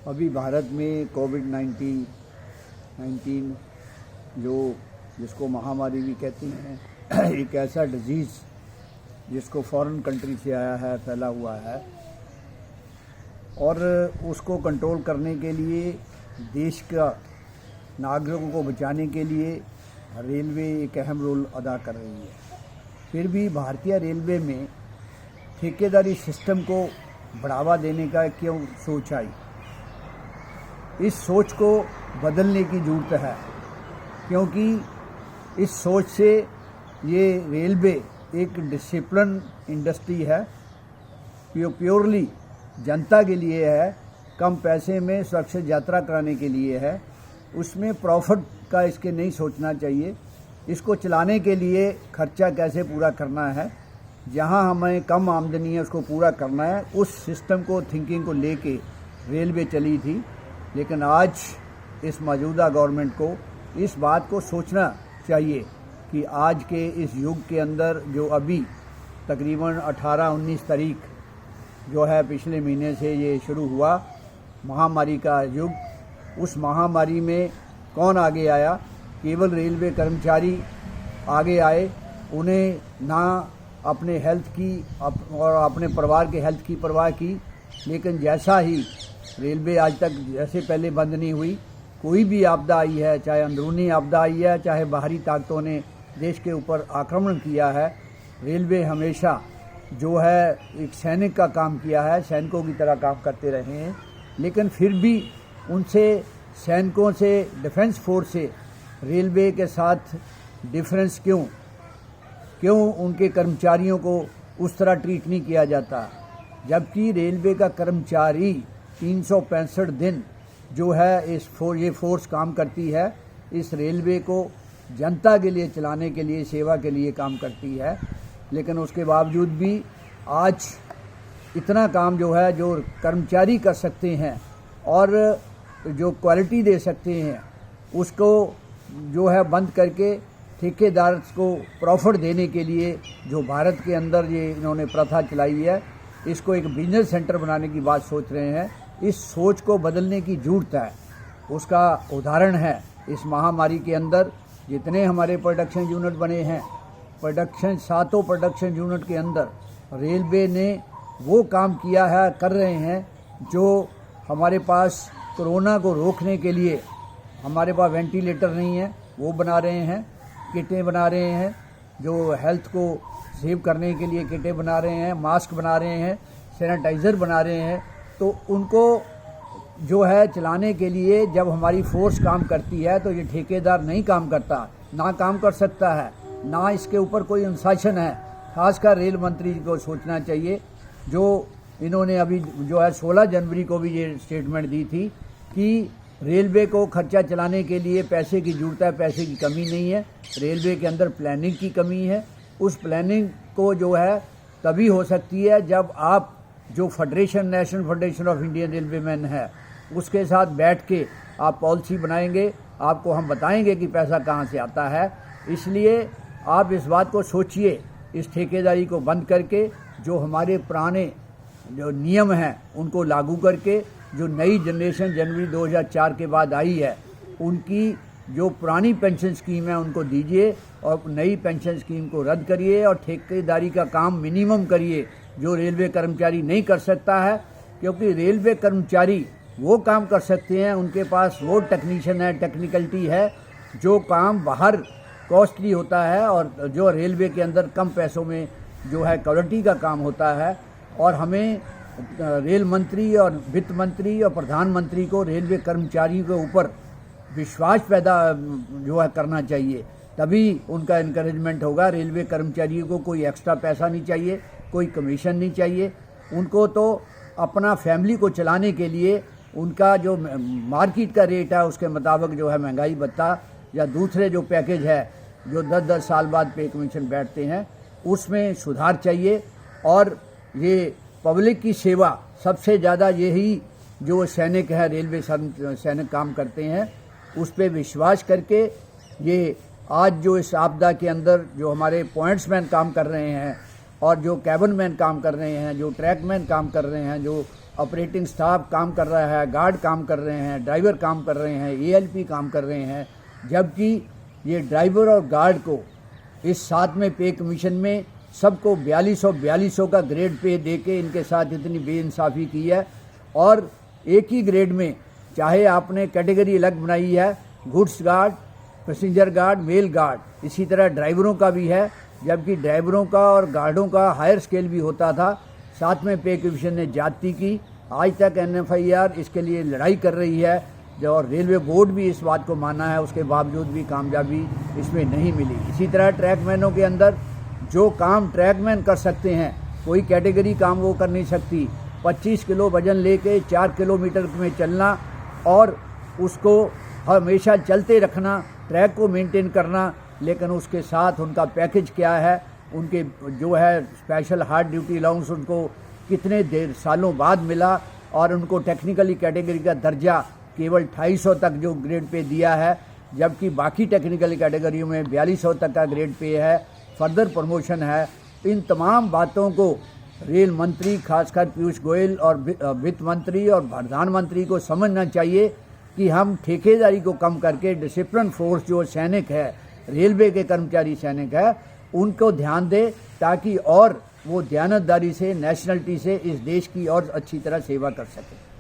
अभी भारत में कोविड-19 जिसको महामारी भी कहते हैं एक ऐसा डिजीज़ जिसको फॉरेन कंट्री से आया है, फैला हुआ है, और उसको कंट्रोल करने के लिए देश का नागरिकों को बचाने के लिए रेलवे एक अहम रोल अदा कर रही है। फिर भी भारतीय रेलवे में ठेकेदारी सिस्टम को बढ़ावा देने का क्यों सोच आई? इस सोच को बदलने की ज़रूरत है, क्योंकि इस सोच से ये रेलवे एक डिसिप्लिन इंडस्ट्री है, प्योरली जनता के लिए है, कम पैसे में सुरक्षित यात्रा कराने के लिए है। उसमें प्रॉफिट का इसके नहीं सोचना चाहिए। इसको चलाने के लिए खर्चा कैसे पूरा करना है, जहां हमें कम आमदनी है उसको पूरा करना है, उस सिस्टम को, थिंकिंग को लेके रेलवे चली थी। लेकिन आज इस मौजूदा गवर्नमेंट को इस बात को सोचना चाहिए कि आज के इस युग के अंदर जो अभी तकरीबन 18-19 तारीख जो है पिछले महीने से ये शुरू हुआ महामारी का युग, उस महामारी में कौन आगे आया? केवल रेलवे कर्मचारी आगे आए। उन्हें ना अपने हेल्थ की और अपने परिवार के हेल्थ की परवाह की। लेकिन जैसा ही रेलवे आज तक जैसे पहले बंद नहीं हुई, कोई भी आपदा आई है, चाहे अंदरूनी आपदा आई है, चाहे बाहरी ताकतों ने देश के ऊपर आक्रमण किया है, रेलवे हमेशा जो है एक सैनिक का काम किया है, सैनिकों की तरह काम करते रहे हैं। लेकिन फिर भी उनसे, सैनिकों से, डिफेंस फोर्स से रेलवे के साथ डिफरेंस क्यों उनके कर्मचारियों को उस तरह ट्रीट नहीं किया जाता? जबकि रेलवे का कर्मचारी 365 दिन जो है ये फोर्स काम करती है, इस रेलवे को जनता के लिए चलाने के लिए, सेवा के लिए काम करती है। लेकिन उसके बावजूद भी आज इतना काम जो है जो कर्मचारी कर सकते हैं और जो क्वालिटी दे सकते हैं, उसको जो है बंद करके ठेकेदार को प्रॉफिट देने के लिए जो भारत के अंदर ये इन्होंने प्रथा चलाई है, इसको एक बिजनेस सेंटर बनाने की बात सोच रहे हैं। इस सोच को बदलने की ज़रूरत है। उसका उदाहरण है इस महामारी के अंदर जितने हमारे प्रोडक्शन यूनिट बने हैं, सातों प्रोडक्शन यूनिट के अंदर रेलवे ने वो काम किया है, कर रहे हैं, जो हमारे पास कोरोना को रोकने के लिए हमारे पास वेंटिलेटर नहीं है, वो बना रहे हैं, किटें बना रहे हैं, जो हेल्थ को सेव करने के लिए किटें बना रहे हैं, मास्क बना रहे हैं, सैनिटाइज़र बना रहे हैं। तो उनको जो है चलाने के लिए जब हमारी फोर्स काम करती है तो ये ठेकेदार नहीं काम करता, ना काम कर सकता है, ना इसके ऊपर कोई अनुशासन है। खासकर रेल मंत्री को सोचना चाहिए, जो इन्होंने अभी जो है 16 जनवरी को भी ये स्टेटमेंट दी थी कि रेलवे को खर्चा चलाने के लिए पैसे की ज़रूरत है, पैसे की कमी नहीं है, रेलवे के अंदर प्लानिंग की कमी है। उस प्लानिंग को जो है तभी हो सकती है जब आप जो federation, national federation of Indian railwaymen है, उसके साथ बैठ के आप पॉलिसी बनाएंगे, आपको हम बताएंगे कि पैसा कहाँ से आता है। इसलिए आप इस बात को सोचिए, इस ठेकेदारी को बंद करके जो हमारे पुराने जो नियम हैं उनको लागू करके, जो नई जनरेशन जनवरी 2004 के बाद आई है, उनकी जो पुरानी पेंशन स्कीम है उनको दीजिए और नई पेंशन स्कीम को रद्द करिए और ठेकेदारी का काम मिनिमम करिए जो रेलवे कर्मचारी नहीं कर सकता है। क्योंकि रेलवे कर्मचारी वो काम कर सकते हैं, उनके पास वो टेक्नीशियन है, टेक्निकलिटी है, जो काम बाहर कॉस्टली होता है और जो रेलवे के अंदर कम पैसों में जो है क्वालिटी का काम होता है। और हमें रेल मंत्री और वित्त मंत्री और प्रधानमंत्री को रेलवे कर्मचारियों के ऊपर विश्वास पैदा जो है करना चाहिए, तभी उनका इनकरेजमेंट होगा। रेलवे कर्मचारियों को कोई एक्स्ट्रा पैसा नहीं चाहिए, कोई कमीशन नहीं चाहिए, उनको तो अपना फैमिली को चलाने के लिए उनका जो मार्केट का रेट है उसके मुताबिक जो है महंगाई भत्ता या दूसरे जो पैकेज है जो 10-10 साल बाद पे कमीशन बैठते हैं, उसमें सुधार चाहिए। और ये पब्लिक की सेवा सबसे ज़्यादा यही जो सैनिक है, रेलवे सैनिक काम करते हैं, उस पर विश्वास करके ये आज जो इस आपदा के अंदर जो हमारे पॉइंट्समैन काम कर रहे हैं और जो कैबिन मैन काम कर रहे हैं, जो ट्रैकमैन काम कर रहे हैं, जो ऑपरेटिंग स्टाफ काम कर रहा है, गार्ड काम कर रहे हैं, ड्राइवर काम कर रहे हैं, ALP काम कर रहे हैं, जबकि ये ड्राइवर और गार्ड को इस 7वें पे कमीशन में सबको 4200 का ग्रेड पे दे के इनके साथ इतनी बेइंसाफ़ी की है। और एक ही ग्रेड में चाहे आपने कैटेगरी अलग बनाई है, goods guard, passenger guard, mail guard, इसी तरह ड्राइवरों का भी है, जबकि ड्राइवरों का और गार्डों का हायर स्केल भी होता था। 7वें पे कमीशन ने ज्यादती की। आज तक NFIR इसके लिए लड़ाई कर रही है, और रेलवे बोर्ड भी इस बात को माना है, उसके बावजूद भी कामयाबी इसमें नहीं मिली। इसी तरह ट्रैकमैनों के अंदर जो काम ट्रैकमैन कर सकते हैं, कोई कैटेगरी काम वो कर नहीं सकती। 25 किलो वजन लेके 4 किलोमीटर में चलना और उसको हमेशा चलते रखना, ट्रैक को मेंटेन करना, लेकिन उसके साथ उनका पैकेज क्या है, उनके जो है स्पेशल हार्ड ड्यूटी अलाउंस उनको कितने देर सालों बाद मिला, और उनको टेक्निकली कैटेगरी का दर्जा केवल 250 तक जो ग्रेड पे दिया है, जबकि बाकी टेक्निकल कैटेगरियों में 4200 तक का ग्रेड पे है, फर्दर प्रमोशन है। इन तमाम बातों को रेल मंत्री, खासकर पीयूष गोयल और वित्त मंत्री और प्रधानमंत्री को समझना चाहिए कि हम ठेकेदारी को कम करके डिसिप्लिन फोर्स जो सैनिक है, रेलवे के कर्मचारी सैनिक है, उनको ध्यान दे, ताकि और वो दयानतदारी से, नेशनलिटी से इस देश की और अच्छी तरह सेवा कर सके।